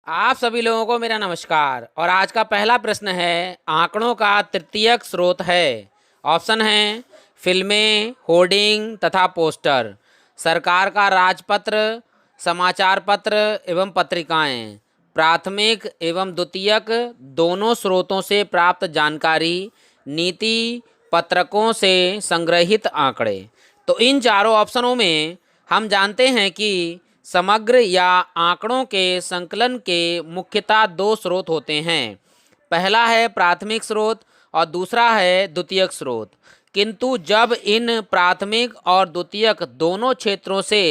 आप सभी लोगों को मेरा नमस्कार। और आज का पहला प्रश्न है, आंकड़ों का तृतीयक स्रोत है। ऑप्शन है फिल्में, होर्डिंग तथा पोस्टर, सरकार का राजपत्र, समाचार पत्र एवं पत्रिकाएं, प्राथमिक एवं द्वितीयक दोनों स्रोतों से प्राप्त जानकारी, नीति पत्रकों से संग्रहित आंकड़े। तो इन चारों ऑप्शनों में हम जानते हैं कि समग्र या आंकड़ों के संकलन के मुख्यतः दो स्रोत होते हैं। पहला है प्राथमिक स्रोत और दूसरा है द्वितीयक स्रोत। किंतु जब इन प्राथमिक और द्वितीयक दोनों क्षेत्रों से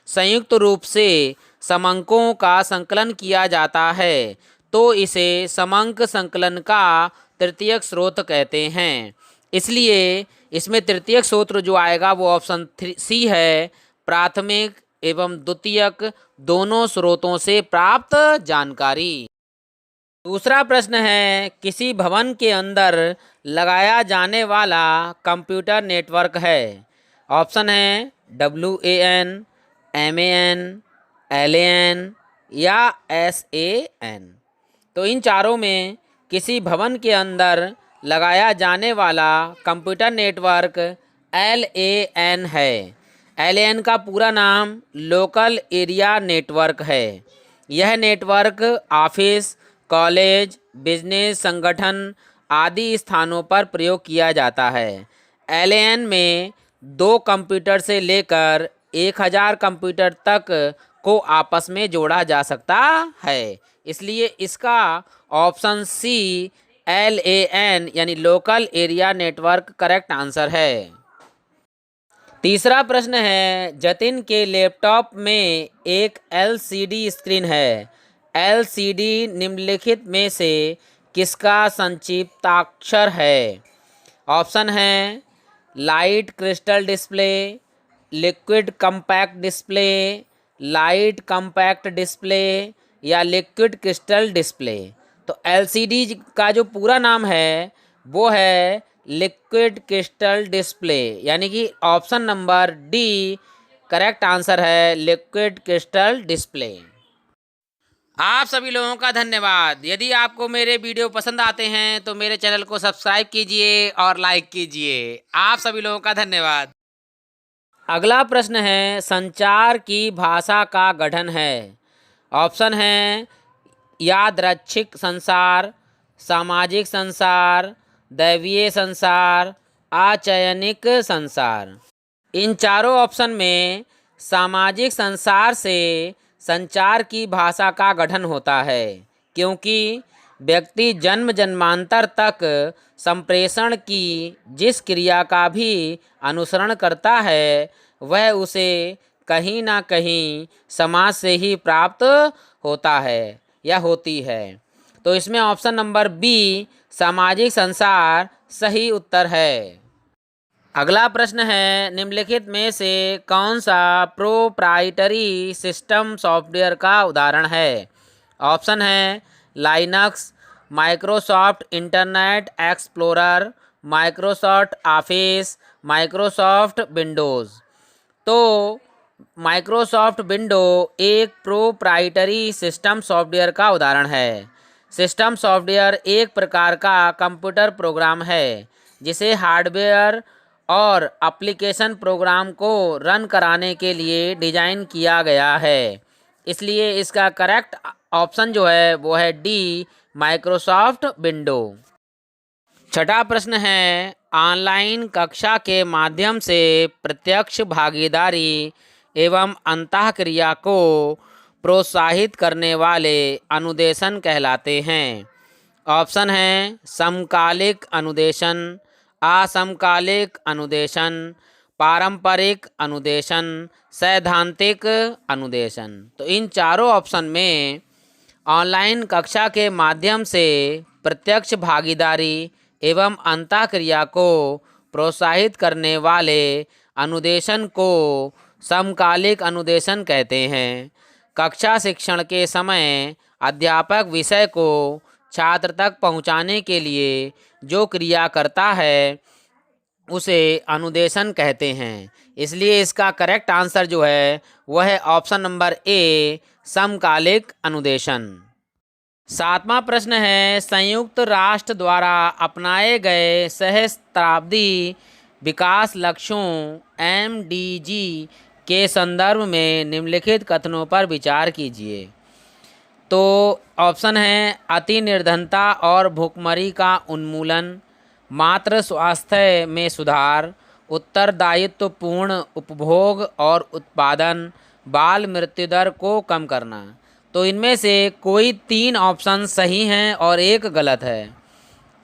संयुक्त रूप से समंकों का संकलन किया जाता है तो इसे समंक संकलन का तृतीयक स्रोत कहते हैं। इसलिए इसमें तृतीयक स्रोत जो आएगा वो ऑप्शन सी है, प्राथमिक एवं द्वितीयक दोनों स्रोतों से प्राप्त जानकारी। दूसरा प्रश्न है, किसी भवन के अंदर लगाया जाने वाला कंप्यूटर नेटवर्क है। ऑप्शन है WAN, MAN, LAN या SAN। तो इन चारों में किसी भवन के अंदर लगाया जाने वाला कंप्यूटर नेटवर्क LAN है। LAN का पूरा नाम लोकल एरिया नेटवर्क है। यह नेटवर्क ऑफिस, कॉलेज, बिजनेस संगठन आदि स्थानों पर प्रयोग किया जाता है। LAN में 2 कंप्यूटर से लेकर 1000 कंप्यूटर तक को आपस में जोड़ा जा सकता है। इसलिए इसका ऑप्शन सी LAN यानी local area network correct answer है। तीसरा प्रश्न है, जतिन के लैपटॉप में एक LCD स्क्रीन है। LCD निम्नलिखित में से किसका संक्षिप्ताक्षर है। ऑप्शन है light crystal display, liquid compact display, light compact display या लिक्विड क्रिस्टल डिस्प्ले। तो LCD का जो पूरा नाम है वो है लिक्विड क्रिस्टल डिस्प्ले, यानी कि option number D correct answer है, लिक्विड क्रिस्टल डिस्प्ले। आप सभी लोगों का धन्यवाद। यदि आपको मेरे वीडियो पसंद आते हैं तो मेरे चैनल को सब्सक्राइब कीजिए और लाइक कीजिए। आप सभी लोगों का धन्यवाद। अगला प्रश्न है, संचार की भाषा का गठन है। ऑप्शन है यादृच्छिक संसार, सामाजिक संसार, दैवीय संसार, अचयनिक संसार। इन चारों ऑप्शन में सामाजिक संसार से संचार की भाषा का गठन होता है, क्योंकि व्यक्ति जन्म जन्मांतर तक संप्रेषण की जिस क्रिया का भी अनुसरण करता है वह उसे कहीं ना कहीं समाज से ही प्राप्त होता है या होती है। तो इसमें ऑप्शन नंबर बी सामाजिक संसार सही उत्तर है। अगला प्रश्न है, निम्नलिखित में से कौन सा प्रोप्राइटरी सिस्टम सॉफ्टवेयर का उदाहरण है। ऑप्शन है Linux, Microsoft internet explorer, Microsoft office, Microsoft Windows. तो माइक्रोसॉफ्ट विंडो एक प्रोप्राइटरी सिस्टम सॉफ्टवेयर का उदाहरण है। सिस्टम सॉफ्टवेयर एक प्रकार का कंप्यूटर प्रोग्राम है जिसे हार्डवेयर और एप्लीकेशन प्रोग्राम को रन कराने के लिए डिज़ाइन किया गया है। इसलिए इसका करेक्ट ऑप्शन जो है वो है डी माइक्रोसॉफ्ट विंडो। छठा प्रश्न है, ऑनलाइन कक्षा के माध्यम से प्रत्यक्ष भागीदारी एवं अंतःक्रिया को प्रोत्साहित करने वाले अनुदेशन कहलाते हैं। ऑप्शन है समकालिक अनुदेशन, असमकालिक अनुदेशन, पारंपरिक अनुदेशन, सैद्धांतिक अनुदेशन। तो इन चारों ऑप्शन में ऑनलाइन कक्षा के माध्यम से प्रत्यक्ष भागीदारी एवं अंतःक्रिया को प्रोत्साहित करने वाले अनुदेशन को समकालिक अनुदेशन कहते हैं। कक्षा शिक्षण के समय अध्यापक विषय को छात्र तक पहुंचाने के लिए जो क्रिया करता है उसे अनुदेशन कहते हैं। इसलिए इसका करेक्ट आंसर जो है वह है ऑप्शन नंबर ए समकालिक अनुदेशन। सातवां प्रश्न है, संयुक्त राष्ट्र द्वारा अपनाए गए सहस्त्राब्दी विकास लक्ष्यों (MDG) के संदर्भ में निम्नलिखित कथनों पर विचार कीजिए। तो ऑप्शन है, अति निर्धनता और भुखमरी का उन्मूलन, मातृ स्वास्थ्य में सुधार, उत्तरदायित्वपूर्ण उपभोग और उत्पादन, बाल मृत्यु दर को कम करना। तो इनमें से कोई 3 ऑप्शन सही हैं और एक गलत है।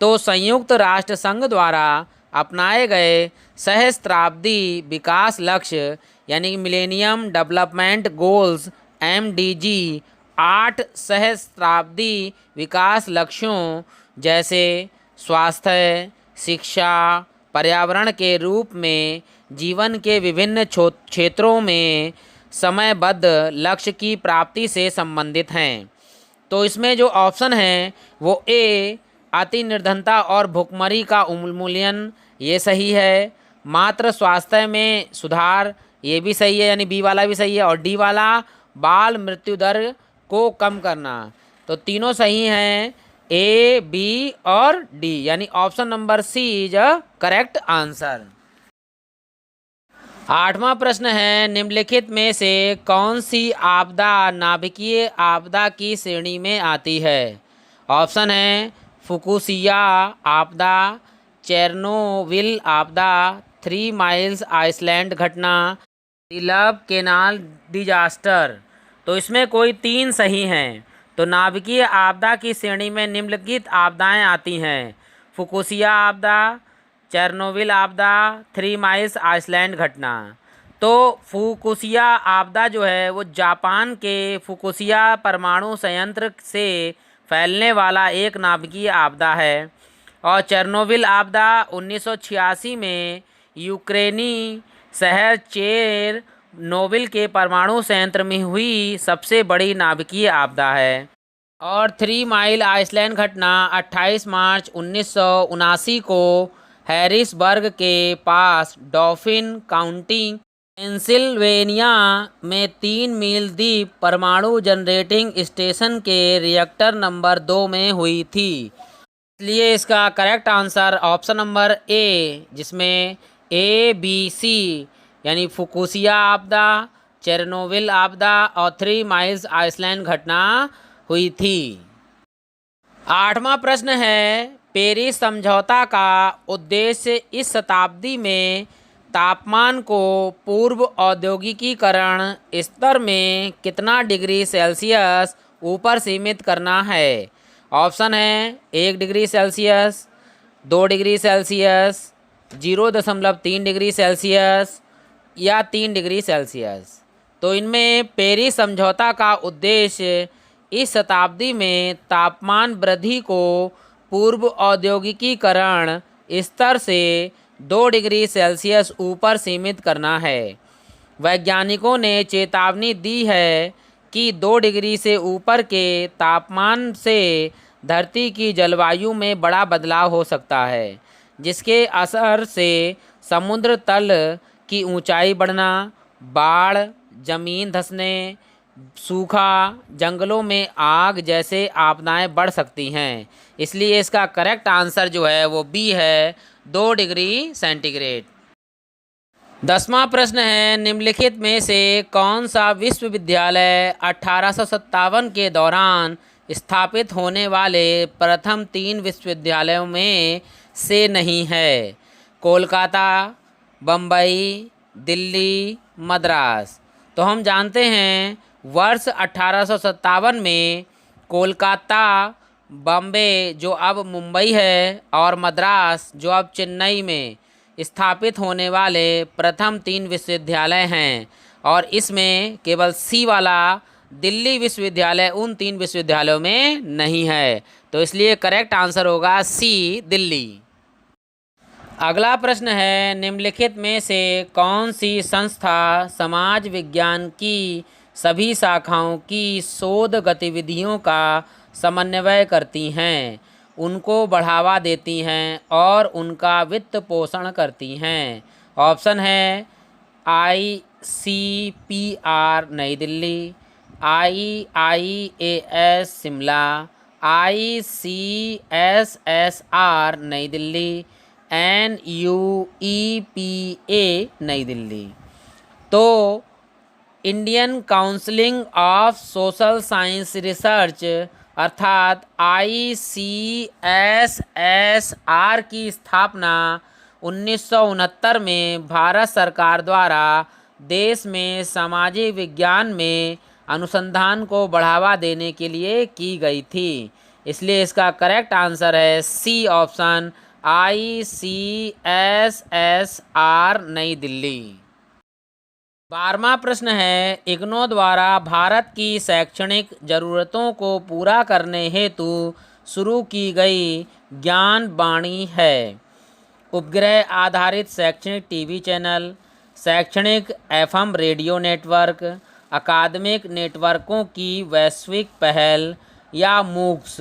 तो संयुक्त राष्ट्र संघ द्वारा अपनाए गए सहस्त्राब्दी विकास लक्ष्य यानी मिलेनियम डेवलपमेंट गोल्स (MDG) 8 सहस्त्राब्दी विकास लक्ष्यों जैसे स्वास्थ्य, शिक्षा, पर्यावरण के रूप में जीवन के विभिन्न क्षेत्रों में समयबद्ध लक्ष्य की प्राप्ति से संबंधित हैं। तो इसमें जो ऑप्शन है वो ए, अति निर्धनता और भुखमरी का उन्मूलन, ये सही है। मातृ स्वास्थ्य में सुधार, ये भी सही है, यानी बी वाला भी सही है। और डी वाला, बाल मृत्यु दर को कम करना। तो तीनों सही हैं, ए, बी और डी, यानी option number C is a correct answer. आठवां प्रश्न है, निम्नलिखित में से कौन सी आपदा नाभिकीय आपदा की श्रेणी में आती है? ऑप्शन है, फुकुशिया आपदा, चेरनोबिल आपदा, 3 माइल्स आइसलैंड घटना, तिलब केनाल डिजास्टर। तो इसमें कोई 3 सही हैं। तो नाभिकीय आपदा की श्रेणी में निम्नलिखित आपदाएं आती हैं: फुकुशिया आपदा, चेरनोबिल आपदा, 3 माइल्स आइसलैंड घटना। तो फुकुशिया आपदा जो है वो जापान के फुकुशिया परमाणु संयंत्र से फैलने वाला एक नाभिकीय आपदा है। और चेरनोबिल आपदा 1986 में यूक्रेनी शहर चेरनोबिल के परमाणु संयंत्र में हुई सबसे बड़ी नाभिकीय आपदा है। और 3 माइल आइसलैंड घटना 28 मार्च 1979 को हैरिसबर्ग के पास डॉफिन काउंटी, पेंसिल्वेनिया में 3 मील द्वीप परमाणु जनरेटिंग स्टेशन के रिएक्टर नंबर 2 में हुई थी। इसलिए इसका correct answer option number A, जिसमें ए, बी, सी यानी फुकुशिया आपदा, चेरनोबिल आपदा और 3 माइल्स आइसलैंड घटना हुई थी। आठवां प्रश्न है, पेरिस समझौता का उद्देश्य इस शताब्दी में तापमान को पूर्व औद्योगिकीकरण स्तर में कितना डिग्री सेल्सियस ऊपर सीमित करना है? ऑप्शन है, 1 degree Celsius, 2 degree Celsius, 0.3 degree Celsius या 3 डिग्री सेल्सियस। तो इनमें पेरिस समझौता का उद्देश्य इस शताब्दी में तापमान वृद्धि को पूर्व औद्योगिकीकरण स्तर से 2 डिग्री सेल्सियस ऊपर सीमित करना है। वैज्ञानिकों ने चेतावनी दी है कि 2 डिग्री से ऊपर के तापमान से धरती की जलवायु में बड़ा बदलाव हो सकता है, जिसके असर से समुद्र तल की ऊंचाई बढ़ना, बाढ़, जमीन धंसने, सूखा, जंगलों में आग जैसे आपदाएं बढ़ सकती हैं। इसलिए इसका करेक्ट आंसर जो है वो बी है, 2 डिग्री सेंटीग्रेड। 10वां प्रश्न है, निम्नलिखित में से कौन सा विश्वविद्यालय 1857 के दौरान स्थापित होने वाले प्रथम 3 विश्वविद्यालयों में से नहीं है? कोलकाता, बम्बई, दिल्ली, मद्रास। तो हम जानते हैं वर्ष 1857 में कोलकाता, बॉम्बे जो अब मुंबई है और मद्रास जो अब चेन्नई में स्थापित होने वाले प्रथम 3 विश्वविद्यालय हैं। और इसमें केवल सी वाला दिल्ली विश्वविद्यालय उन 3 विश्वविद्यालयों में नहीं है। तो इसलिए करेक्ट आंसर होगा सी, दिल्ली। अगला प्रश्न है, निम्नलिखित में से कौन सी संस्था समाज विज्ञान की सभी शाखाओं की शोध गतिविधियों का समन्वय करती हैं, उनको बढ़ावा देती हैं और उनका वित्त पोषण करती हैं? ऑप्शन है, ICPR नई दिल्ली, IIAS शिमला, ICSSR नई दिल्ली, NUEPA नई दिल्ली। तो Indian counselling of social science research अर्थात ICSSR की स्थापना 1969 में भारत सरकार द्वारा देश में सामाजिक विज्ञान में अनुसंधान को बढ़ावा देने के लिए की गई थी। इसलिए इसका करेक्ट आंसर है सी ऑप्शन, ICSSR नई दिल्ली। 12वां प्रश्न है, इग्नू द्वारा भारत की शैक्षणिक ज़रूरतों को पूरा करने हेतु शुरू की गई ज्ञान वाणी है। उपग्रह आधारित शैक्षणिक टीवी चैनल, शैक्षणिक FM रेडियो नेटवर्क, अकादमिक नेटवर्कों की वैश्विक पहल या मूक्स।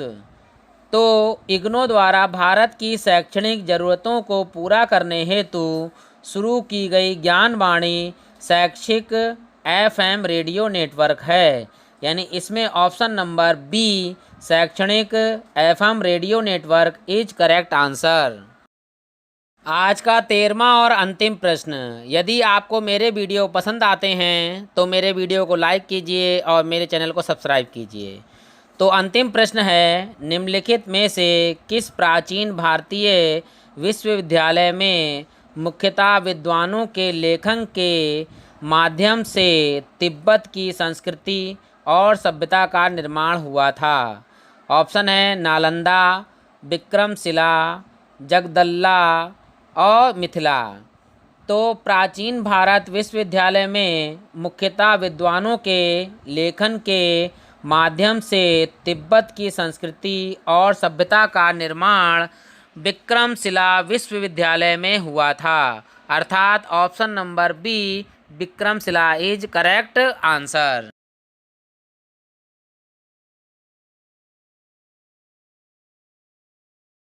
तो इग्नू द्वारा भारत की शैक्षणिक ज़रूरतों को पूरा करने हेतु शुरू की गई ज्ञानवाणी शैक्षिक FM रेडियो नेटवर्क है। यानी इसमें ऑप्शन नंबर बी शैक्षणिक FM radio network is correct answer. आज का 13वां और अंतिम प्रश्न, यदि आपको मेरे वीडियो पसंद आते हैं तो मेरे वीडियो को लाइक कीजिए और मेरे चैनल को सब्सक्राइब कीजिए। तो अंतिम प्रश्न है, निम्नलिखित में से किस प्राचीन भारतीय विश्वविद्यालय में मुख्यतः विद्वानों के लेखन के माध्यम से तिब्बत की संस्कृति और सभ्यता का निर्माण हुआ था? ऑप्शन है नालंदा, विक्रमशिला, जगदल्ला और मिथिला। तो प्राचीन भारत विश्वविद्यालय में मुख्यतः विद्वानों के लेखन के माध्यम से तिब्बत की संस्कृति और सभ्यता का निर्माण विक्रमशिला विश्वविद्यालय में हुआ था। अर्थात option number B Vikramshila is correct answer.